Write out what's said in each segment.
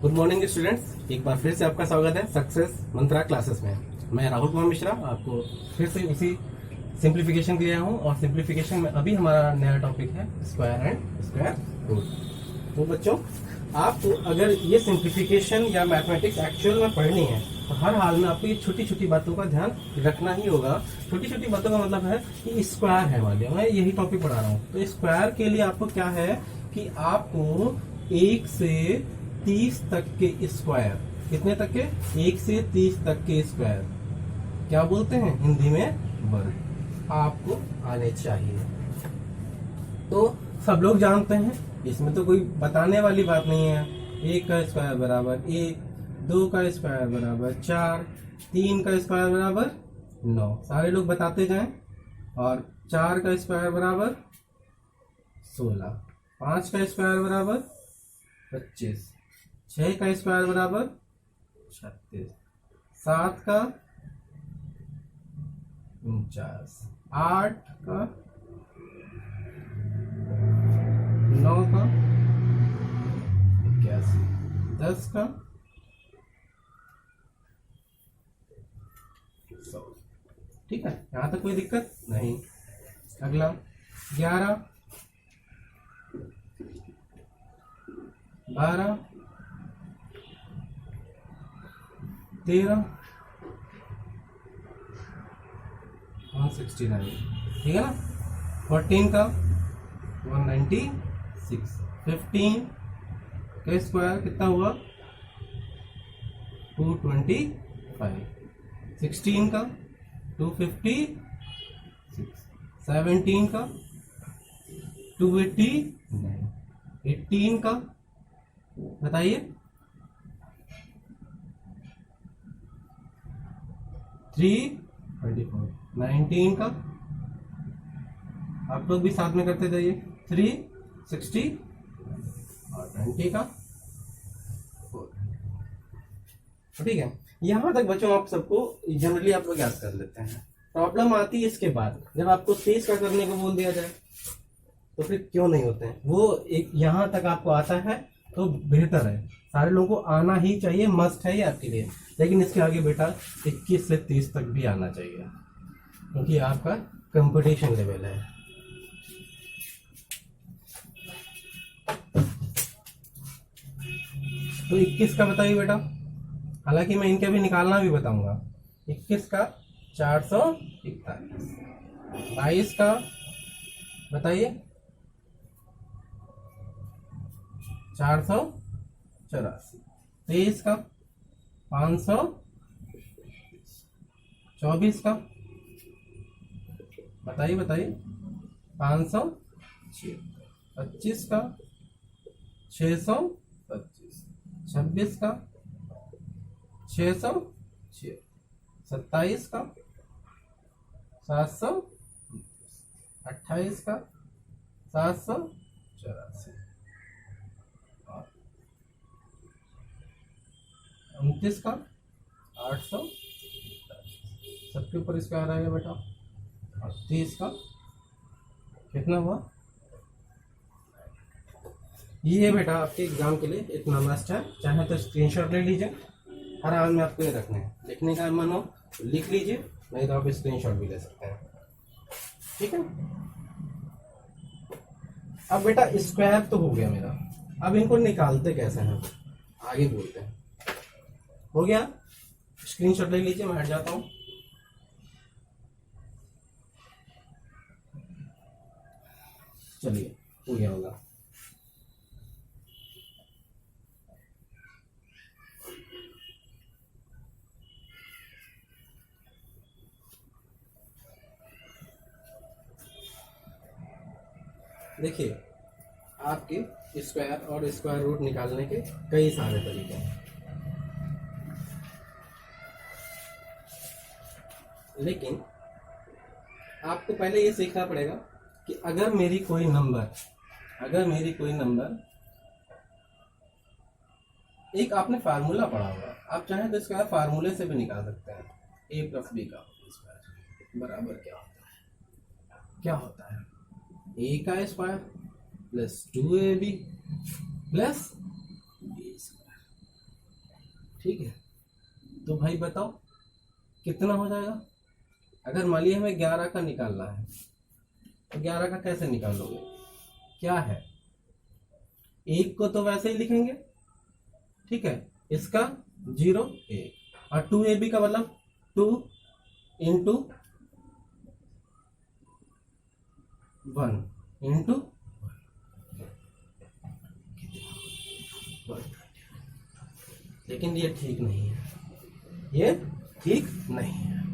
Good morning students, एक बार फिर से आपका स्वागत है सक्सेस मंत्रा क्लासेस में। मैं राहुल कुमार मिश्रा आपको फिर से उसी सिंप्लीफिकेशन के लिए आया हूँ और सिंप्लीफिकेशन में अभी हमारा नया टॉपिक है स्क्वायर एंड स्क्वायर रूट। तो बच्चों, आपको अगर ये सिंप्लीफिकेशन या मैथमेटिक्स एक्चुअल में पढ़नी है तो हर हाल में आपको ये छोटी छोटी बातों का ध्यान रखना ही होगा। छोटी छोटी बातों का मतलब है कि स्क्वायर है, मान लिया मैं यही टॉपिक पढ़ा रहा हूँ, तो स्क्वायर के लिए आपको क्या है कि आपको 1 से 30 तक के स्क्वायर, कितने तक के? 1 से 30 तक के स्क्वायर क्या बोलते हैं हिंदी में? वर्ग, आपको आने चाहिए। तो सब लोग जानते हैं, इसमें तो कोई बताने वाली बात नहीं है। 1 का स्क्वायर बराबर 1, 2 का स्क्वायर बराबर 4, 3 का स्क्वायर बराबर 9, सारे लोग बताते जाएं। और 4 का स्क्वायर बराबर 16, 5 का स्क्वायर बराबर 25, 6 का स्क्वायर बराबर 36, 7 का 49, 8 का 9 का 81, 10 का 100। ठीक है, यहां तक कोई दिक्कत नहीं। अगला 11, 12, 13, 169, ठीक है ना। 14 का 196, 15 का स्क्वायर कितना हुआ? 225, 16 का 256, 17 का 289, 18 का बताइए 324, 19 का आप लोग भी साथ में करते जाइए 360 और 20 का 4। ठीक है, यहां तक बच्चों आप सबको जनरली आप लोग याद कर लेते हैं। प्रॉब्लम आती है इसके बाद, जब आपको 30 का करने को बोल दिया जाए तो फिर क्यों नहीं होते हैं वो। एक यहां तक आपको आता है तो बेहतर है, सारे लोगों को आना ही चाहिए, मस्ट है ये आपके लिए। लेकिन इसके आगे बेटा 21 से 30 तक भी आना चाहिए, क्योंकि आपका कंपटीशन लेवल है। तो 21 का बताइए बेटा, हालांकि मैं इनके भी निकालना भी बताऊंगा। 21 का 441, 22 का बताइए 484, 23 का 500, 24 का बताइए 500, 25 का 625, 26 का 606, 27 का 700, 28 का 784, 29 का 800, सबके ऊपर इसका आ रहा है बेटा। और 30 का कितना हुआ? ये बेटा आपके एग्जाम के लिए इतना मस्ट है, चाहे तो स्क्रीनशॉट ले लीजिए, हर हाल में आपको ये रखने हैं। लिखने का मन हो तो लिख लीजिए, नहीं तो आप स्क्रीनशॉट भी ले सकते हैं। ठीक है, अब बेटा स्क्वायर तो हो गया मेरा, अब इनको निकालते कैसे हैं आगे बोलते हैं। हो गया, स्क्रीनशॉट ले लीजिए, मैं हट जाता हूं। चलिए, हो गया होगा। देखिए, आपके स्क्वायर और स्क्वायर रूट निकालने के कई सारे तरीके हैं, लेकिन आपको पहले ये सीखना पड़ेगा कि अगर मेरी कोई नंबर एक आपने फार्मूला पढ़ा होगा, आप चाहें तो इसका फार्मूले से भी निकाल सकते हैं। a प्लस बी का स्क्वायर बराबर क्या होता है a का square plus 2ab plus b square. ठीक है, तो भाई बताओ कितना हो जाएगा। अगर मान लिया हमें 11 का निकालना है तो 11 का कैसे निकालोगे, क्या है, एक को तो वैसे ही लिखेंगे, ठीक है, इसका 0 1 और 2ab का मतलब 2 इंटू 1 इंटू 1। लेकिन ये ठीक नहीं है, ये ठीक नहीं है,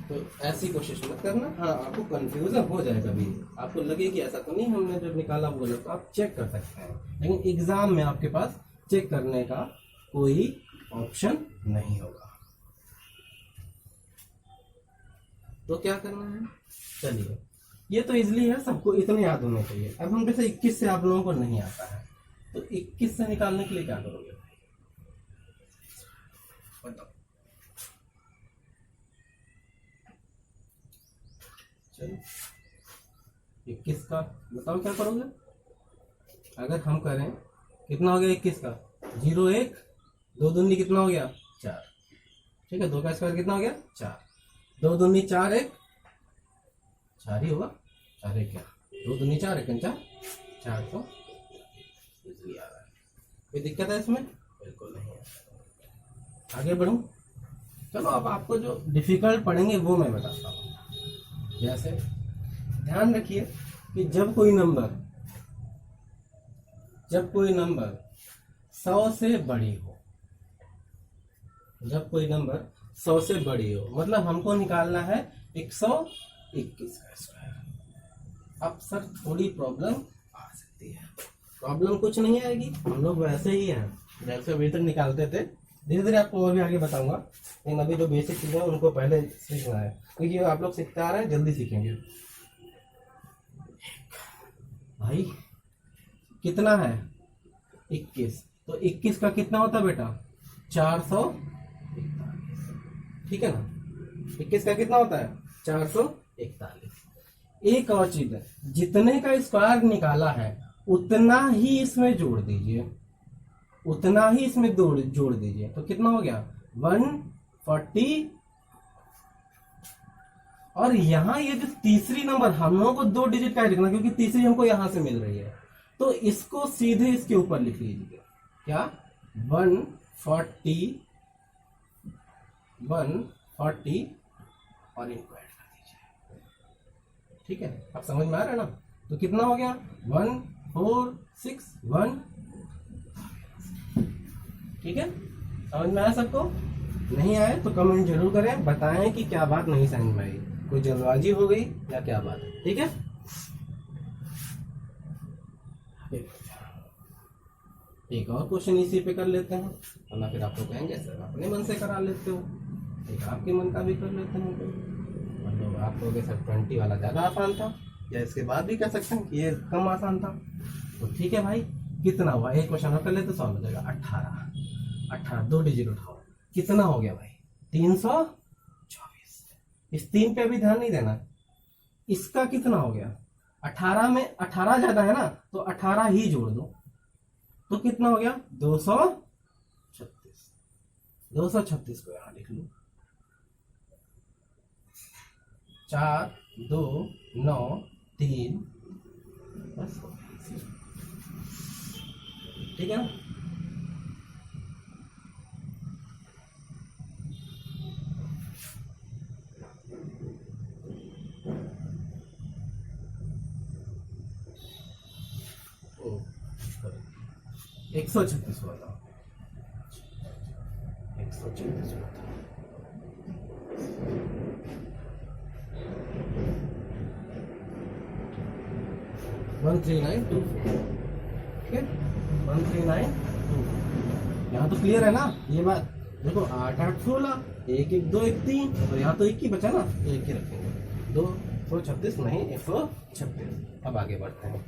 तो ऐसी कोशिश मत करना। हाँ, आपको कंफ्यूजन हो जाए, कभी आपको लगे कि ऐसा तो नहीं हमने जो निकाला वो गलत, तो आप चेक कर सकते हैं, लेकिन एग्जाम में आपके पास चेक करने का कोई ऑप्शन नहीं होगा। तो क्या करना है, चलिए ये तो इजली है, सबको इतने याद होने चाहिए। अब हम जैसे 21 से आप लोगों को नहीं आता है, तो 21 से निकालने के लिए क्या करोगे बताओ। चलो 21 का बताओ क्या करोगे। अगर हम करें, कितना हो गया 21 का, 0 1 2 दूनी कितना हो गया 4, ठीक है, 2 का स्क्वायर कितना हो गया 4, 2 दूनी 4 1 4 ही होगा, 4 1 क्या, 2 दूनी 4 1 4 4 तो इजीली आ रहा है। कोई दिक्कत है इसमें, बिल्कुल नहीं है। आगे बढ़ूं, चलो अब आपको जो डिफिकल्ट पढ़ेंगे वो मैं बताता हूँ। जैसे ध्यान रखिए कि जब कोई नंबर 100 से बड़ी हो, जब कोई नंबर 100 से बड़ी हो, मतलब हमको निकालना है 121 का स्क्वायर। अब सर थोड़ी प्रॉब्लम आ सकती है, प्रॉब्लम कुछ नहीं आएगी, हम लोग वैसे ही हैं जैसे अभी तक निकालते थे। धीरे धीरे आपको और भी आगे बताऊंगा, लेकिन अभी जो बेसिक चीजें हैं उनको पहले सीखना है, क्योंकि आप लोग सीखते आ रहे हैं, जल्दी सीखेंगे। भाई कितना है 21, तो 21 का कितना होता है बेटा 441, ठीक है ना। 21 का कितना होता है 441। एक और चीज है, जितने का स्क्वायर निकाला है उतना ही इसमें जोड़ दीजिए, उतना ही इसमें जोड़ दीजिए, तो कितना हो गया 140। और यहाँ ये जो तीसरी नंबर हम लोगों को 2 डिजिट का लिखना, क्योंकि तीसरी हमको यहां से मिल रही है, तो इसको सीधे इसके ऊपर लिख लीजिए, क्या 140 और इनको ऐड कर दीजिए, ठीक है। अब समझ में आ रहा है ना, तो कितना हो गया 1461, ठीक है। समझ में आया सबको, नहीं आए तो कमेंट जरूर करें, बताएं कि क्या बात नहीं समझ में आई, कोई जल्दबाजी हो गई या क्या बात है, ठीक है। एक और क्वेश्चन इसी पे कर लेते हैं, वरना फिर आप लोग कहेंगे सर अपने मन से करा लेते हो, एक आपके मन का भी कर लेते हैं। मतलब आप लोग सर 20 वाला ज्यादा आसान था, या इसके बाद भी कह सकते हैं कि ये कम आसान था, तो ठीक है भाई। कितना हुआ, एक क्वेश्चन और कर लेते, सॉल्व हो जाएगा। 18 2 डिजिट उठाओ, कितना हो गया भाई 324। इस 3 पे भी ध्यान नहीं देना, इसका कितना हो गया 18 में 18 ज्यादा है ना, तो 18 ही जोड़ दो, तो कितना हो गया 236। 236 को यहां लिख लो, 4 2 9 3 बस, ठीक है ना। ओ 136 हुआ था, 136 हुआ था। वन 1392, ठीक है 1392। यहाँ तो क्लियर है ना ये बात, देखो 8 8 16, 1 1 2 1 3, और यहाँ तो 1 ही बचा ना, 1 ही रखेंगे, 236 नहीं 136। अब आगे बढ़ते हैं,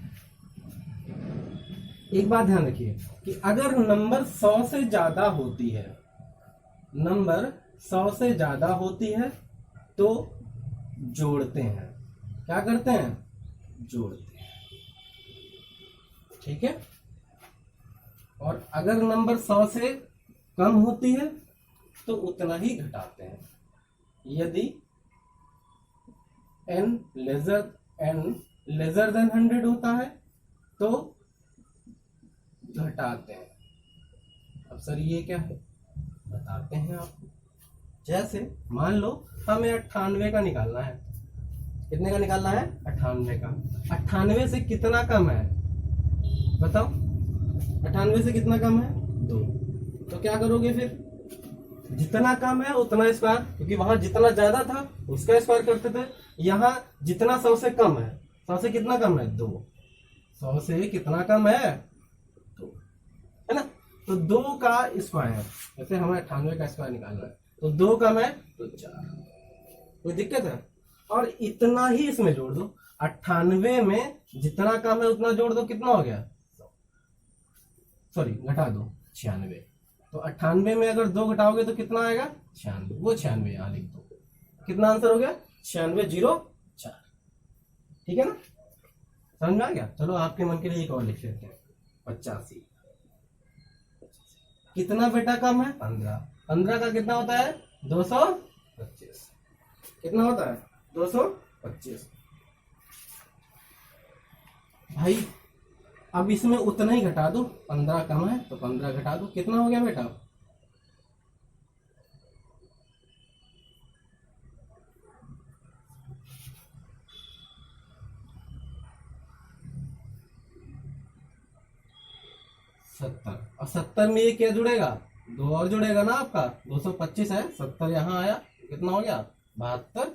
एक बात ध्यान रखिए कि अगर नंबर 100 से ज्यादा होती है, नंबर 100 से ज्यादा होती है तो जोड़ते हैं। क्या करते हैं? जोड़ते हैं। ठीक है। और अगर नंबर 100 से कम होती है तो उतना ही घटाते हैं। यदि n लेजर देन 100 होता है तो घटाते हैं। अब सर ये क्या है बताते हैं आपको। जैसे मान लो हमें 98 का निकालना है। कितने का निकालना है? 98 का। 98 से कितना कम है बताओ? 98 से कितना कम है? 2। तो क्या करोगे फिर? जितना कम है उतना स्क्वायर, क्योंकि वहां जितना ज्यादा था उसका स्क्वायर करते थे। यहाँ जितना 100 से कम है, 100 से कितना कम है? 2। 100 से कितना कम है? 2, है ना? तो 2 का स्क्वायर, जैसे हमें 98 का स्क्वायर निकालना है तो 2 कम है तो 4। कोई दिक्कत है? और इतना ही इसमें जोड़ दो। 98 में जितना कम है उतना जोड़ दो, कितना हो गया? सॉरी घटा दो, 96। तो 98 में अगर 2 घटाओगे तो कितना आएगा? 96। वो 96 यहाँ लिख दो। कितना आंसर हो गया? 9604। ठीक है ना? समझ में आ गया? चलो आपके मन के लिए एक और लिख लेते हैं, 85। कितना बेटा कम है? 15। 15 का कितना होता है? 225। कितना होता है? 225। भाई अब इसमें उतना ही घटा दो। 15 कम है तो 15 घटा दो। कितना हो गया बेटा? सत्तर। और 70 में ये क्या जुड़ेगा? 2 और जुड़ेगा ना आपका। 225 है, 70 यहाँ आया, कितना हो गया? 72।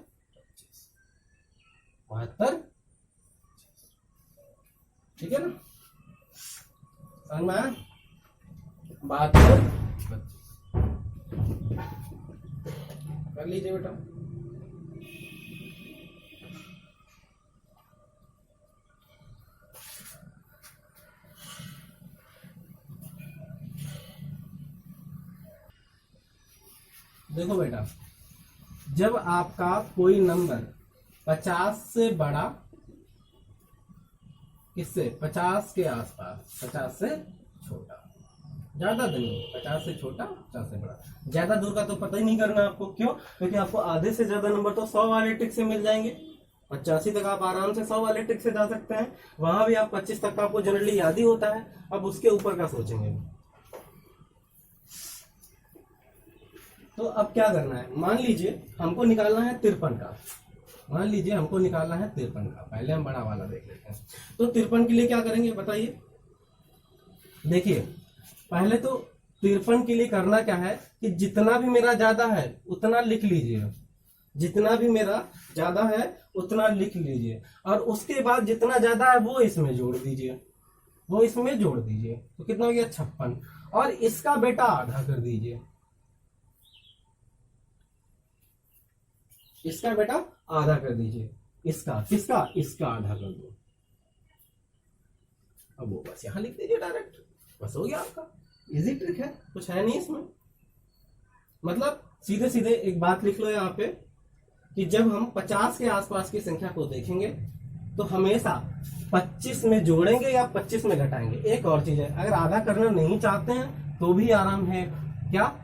72। ठीक है ना? समझ में आया? 72 कर लीजिए बेटा। देखो बेटा, जब आपका कोई नंबर 50 से बड़ा, किससे? 50 के आसपास, 50 से छोटा, ज्यादा नहीं, 50 से छोटा 50 से बड़ा। ज्यादा दूर का तो पता ही नहीं करना आपको। क्यों? क्योंकि आपको आधे से ज्यादा नंबर तो 100 वाले ट्रिक से मिल जाएंगे। 85 तक आप आराम से 100 वाले ट्रिक से जा सकते हैं। वहां भी आप 25 तक का आपको जनरली याद ही होता है। अब उसके ऊपर का सोचेंगे। तो अब क्या करना है? मान लीजिए हमको निकालना है 53 का। मान लीजिए हमको निकालना है 53 का। पहले हम बड़ा वाला देख लेते हैं। तो 53 के लिए क्या करेंगे बताइए? देखिए पहले तो 53 के लिए करना क्या है कि जितना भी मेरा ज्यादा है उतना लिख लीजिए। जितना भी मेरा ज्यादा है उतना लिख लीजिए। और उसके बाद जितना ज्यादा है वो इसमें जोड़ दीजिए। वो इसमें जोड़ दीजिए तो कितना हो गया? 56। और इसका बेटा आधा कर दीजिए। इसका बेटा आधा कर दीजिए। इसका किसका? इसका आधा कर दो। अब वो बस यहां लिख दीजिए डायरेक्ट, बस हो गया आपका। इजी ट्रिक है, कुछ है नहीं इसमें। मतलब सीधे सीधे एक बात लिख लो यहाँ पे कि जब हम 50 के आसपास की संख्या को देखेंगे तो हमेशा 25 में जोड़ेंगे या 25 में घटाएंगे। एक और चीज है, अगर आधा करना नहीं चाहते हैं तो भी आराम है। क्या?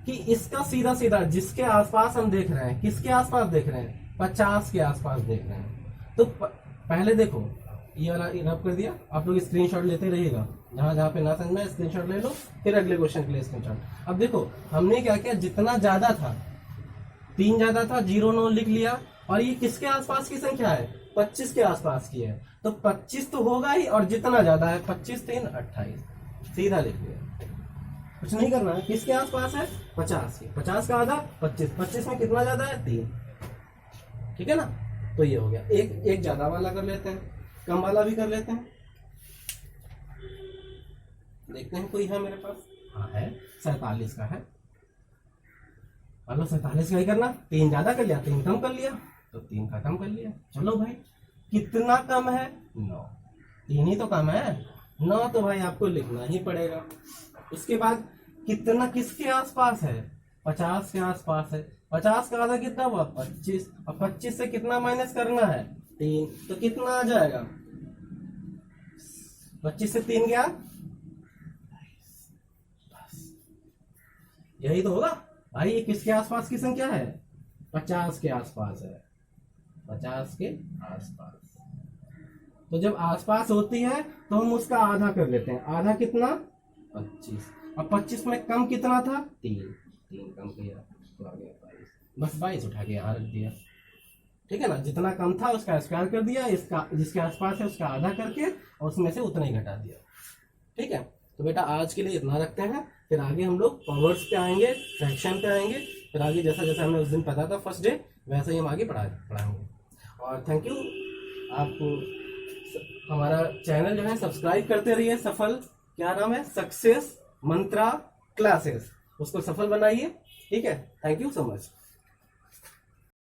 कि इसका सीधा सीधा जिसके आसपास हम देख रहे हैं, किसके आसपास देख रहे हैं? 50 के आसपास देख रहे हैं। तो पहले देखो ये वाला रब कर दिया। आप लोग स्क्रीनशॉट लेते रहिएगा, जहां जहां पे ना समझ में स्क्रीनशॉट ले लो, फिर अगले क्वेश्चन के लिए स्क्रीनशॉट। अब देखो हमने क्या किया, जितना ज्यादा था, 3 ज्यादा था, 0 लिख लिया। और ये किसके आसपास की संख्या है? 25 के आसपास की है। तो 25 तो होगा ही, और जितना ज्यादा है 25 3 28, सीधा लिख लिया। कुछ नहीं करना है। किसके आसपास है? 50 के। 50 का आधा 25। 25 में कितना ज्यादा है? 3। ठीक है ना? तो ये हो गया। एक ज्यादा वाला कर लेते हैं, कम वाला भी कर लेते हैं। देखते हैं कोई है मेरे पास। हाँ है, 47 का है। मान लो 47 का ही करना। 3 ज्यादा कर लिया, 3 कम कर लिया, तो 3 का कम कर लिया। चलो भाई, कितना कम है? 9। 3 ही तो कम है। 9 तो भाई आपको लिखना ही पड़ेगा। उसके बाद कितना किसके आसपास है, 50 के आसपास है। 50 का आधा कितना हुआ 25, और 25 से कितना माइनस करना है 3, तो कितना आ जाएगा 25 से 3 गया, यही तो होगा भाई। ये किसके आसपास की संख्या है, 50 के आसपास है, 50 के आसपास। तो जब आसपास होती है तो हम उसका आधा कर लेते हैं। आधा कितना 25, अब 25 में कम कितना था 3, 3 कम किया तो आ गया 22, बस 22 उठा के यहाँ रख दिया। ठीक है ना, जितना कम था उसका स्क्वायर कर दिया, इसका जिसके आसपास है उसका आधा करके और उसमें से उतना ही घटा दिया। ठीक है, तो बेटा आज के लिए इतना रखते हैं, फिर आगे हम लोग पावर्स पे आएंगे, फ्रैक्शन पे आएंगे, फिर आगे जैसा जैसा हमें उस दिन पता था फर्स्ट डे वैसे ही हम आगे पढ़ाएंगे। और थैंक यू, आपको हमारा चैनल जो है सब्सक्राइब करते रहिए। सफल, क्या नाम है, सक्सेस मंत्रा क्लासेस, उसको सफल बनाइए। ठीक है, थैंक यू सो मच।